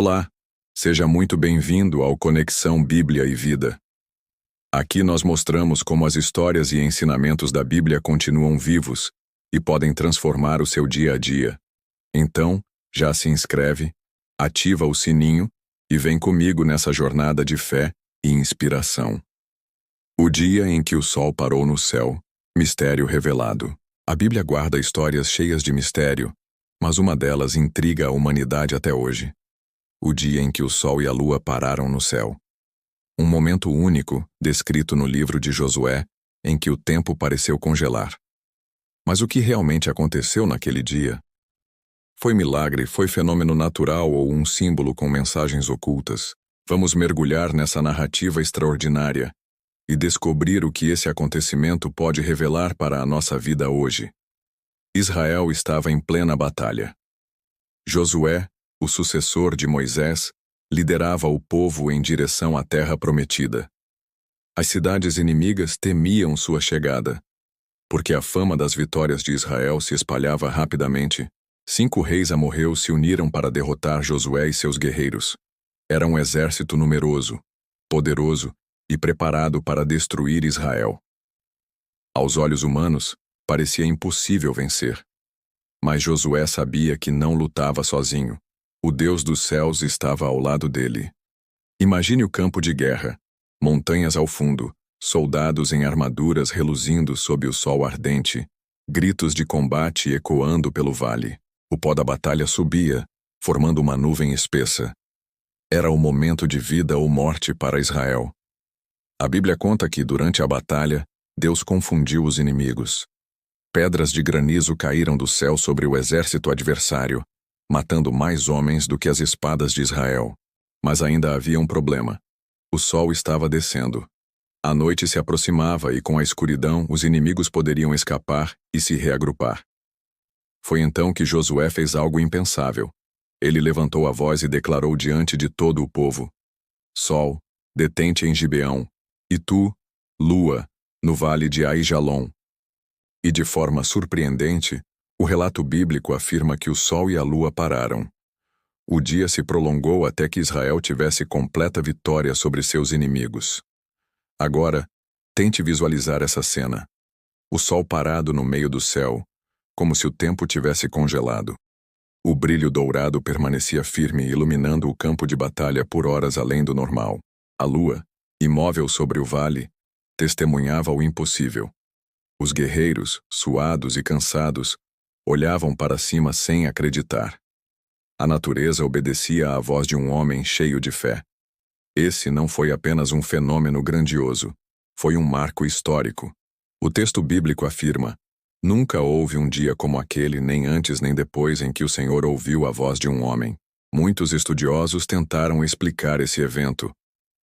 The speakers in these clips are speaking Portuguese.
Olá, seja muito bem-vindo ao Conexão Bíblia e Vida. Aqui nós mostramos como as histórias e ensinamentos da Bíblia continuam vivos e podem transformar o seu dia a dia. Então, já se inscreve, ativa o sininho e vem comigo nessa jornada de fé e inspiração. O dia em que o sol parou no céu, mistério revelado. A Bíblia guarda histórias cheias de mistério, mas uma delas intriga a humanidade até hoje. O dia em que o sol e a lua pararam no céu. Um momento único, descrito no livro de Josué, em que o tempo pareceu congelar. Mas o que realmente aconteceu naquele dia? Foi milagre, foi fenômeno natural ou um símbolo com mensagens ocultas? Vamos mergulhar nessa narrativa extraordinária e descobrir o que esse acontecimento pode revelar para a nossa vida hoje. Israel estava em plena batalha. Josué, o sucessor de Moisés, liderava o povo em direção à terra prometida. As cidades inimigas temiam sua chegada. Porque a fama das vitórias de Israel se espalhava rapidamente, 5 reis amorreus se uniram para derrotar Josué e seus guerreiros. Era um exército numeroso, poderoso e preparado para destruir Israel. Aos olhos humanos, parecia impossível vencer. Mas Josué sabia que não lutava sozinho. O Deus dos céus estava ao lado dele. Imagine o campo de guerra, montanhas ao fundo, soldados em armaduras reluzindo sob o sol ardente, gritos de combate ecoando pelo vale. O pó da batalha subia, formando uma nuvem espessa. Era o momento de vida ou morte para Israel. A Bíblia conta que, durante a batalha, Deus confundiu os inimigos. Pedras de granizo caíram do céu sobre o exército adversário, matando mais homens do que as espadas de Israel. Mas ainda havia um problema. O sol estava descendo. A noite se aproximava e, com a escuridão, os inimigos poderiam escapar e se reagrupar. Foi então que Josué fez algo impensável. Ele levantou a voz e declarou diante de todo o povo: Sol, detente em Gibeão, e tu, lua, no vale de Aijalon. E de forma surpreendente, o relato bíblico afirma que o sol e a lua pararam. O dia se prolongou até que Israel tivesse completa vitória sobre seus inimigos. Agora, tente visualizar essa cena. O sol parado no meio do céu, como se o tempo tivesse congelado. O brilho dourado permanecia firme, iluminando o campo de batalha por horas além do normal. A lua, imóvel sobre o vale, testemunhava o impossível. Os guerreiros, suados e cansados, olhavam para cima sem acreditar. A natureza obedecia à voz de um homem cheio de fé. Esse não foi apenas um fenômeno grandioso, foi um marco histórico. O texto bíblico afirma: nunca houve um dia como aquele, nem antes nem depois, em que o Senhor ouviu a voz de um homem. Muitos estudiosos tentaram explicar esse evento.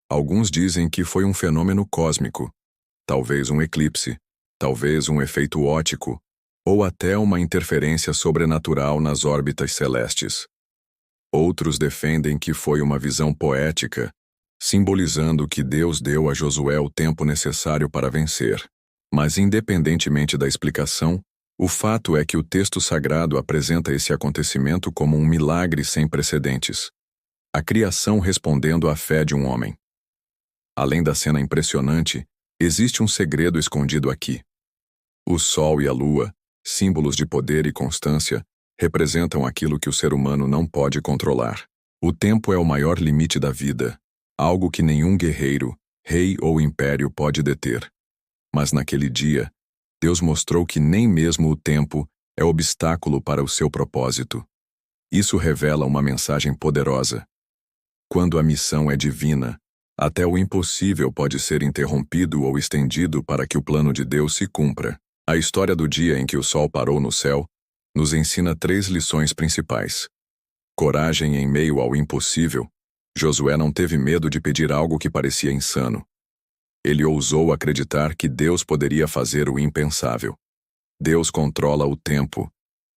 Alguns dizem que foi um fenômeno cósmico, talvez um eclipse, talvez um efeito óptico, ou até uma interferência sobrenatural nas órbitas celestes. Outros defendem que foi uma visão poética, simbolizando que Deus deu a Josué o tempo necessário para vencer. Mas independentemente da explicação, o fato é que o texto sagrado apresenta esse acontecimento como um milagre sem precedentes. A criação respondendo à fé de um homem. Além da cena impressionante, existe um segredo escondido aqui. O sol e a lua, símbolos de poder e constância, representam aquilo que o ser humano não pode controlar. O tempo é o maior limite da vida, algo que nenhum guerreiro, rei ou império pode deter. Mas naquele dia, Deus mostrou que nem mesmo o tempo é obstáculo para o seu propósito. Isso revela uma mensagem poderosa. Quando a missão é divina, até o impossível pode ser interrompido ou estendido para que o plano de Deus se cumpra. A história do dia em que o sol parou no céu nos ensina 3 lições principais. Coragem em meio ao impossível. Josué não teve medo de pedir algo que parecia insano. Ele ousou acreditar que Deus poderia fazer o impensável. Deus controla o tempo.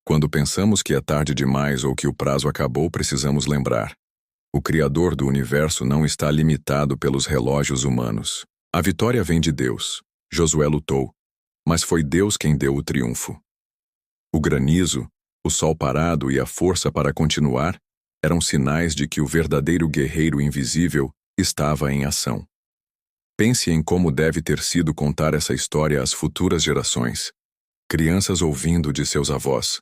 Quando pensamos que é tarde demais ou que o prazo acabou, precisamos lembrar: o Criador do universo não está limitado pelos relógios humanos. A vitória vem de Deus. Josué lutou, mas foi Deus quem deu o triunfo. O granizo, o sol parado e a força para continuar Eram sinais de que o verdadeiro guerreiro invisível estava em ação. Pense em como deve ter sido contar essa história às futuras gerações. Crianças ouvindo de seus avós.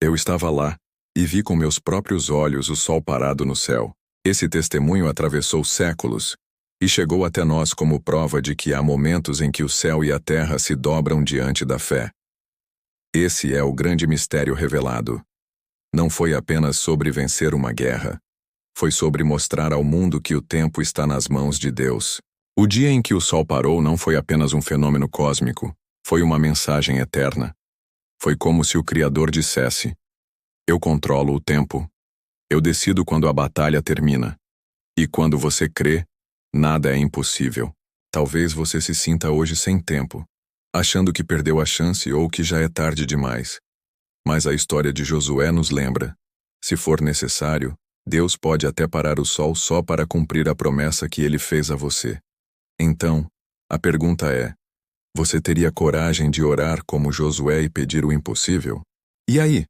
Eu estava lá e vi com meus próprios olhos o sol parado no céu. Esse testemunho atravessou séculos e chegou até nós como prova de que há momentos em que o céu e a terra se dobram diante da fé. Esse é o grande mistério revelado. Não foi apenas sobre vencer uma guerra. Foi sobre mostrar ao mundo que o tempo está nas mãos de Deus. O dia em que o sol parou não foi apenas um fenômeno cósmico, foi uma mensagem eterna. Foi como se o Criador dissesse: eu controlo o tempo. Eu decido quando a batalha termina. E quando você crê, nada é impossível. Talvez você se sinta hoje sem tempo, achando que perdeu a chance ou que já é tarde demais. Mas a história de Josué nos lembra: se for necessário, Deus pode até parar o sol só para cumprir a promessa que ele fez a você. Então, a pergunta é: você teria coragem de orar como Josué e pedir o impossível? E aí?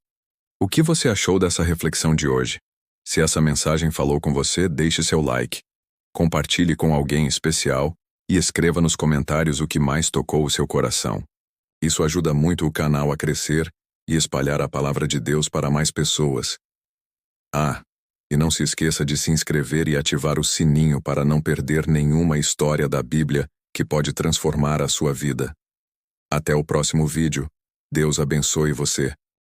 O que você achou dessa reflexão de hoje? Se essa mensagem falou com você, deixe seu like, compartilhe com alguém especial e escreva nos comentários o que mais tocou o seu coração. Isso ajuda muito o canal a crescer e espalhar a palavra de Deus para mais pessoas. E não se esqueça de se inscrever e ativar o sininho para não perder nenhuma história da Bíblia que pode transformar a sua vida. Até o próximo vídeo. Deus abençoe você.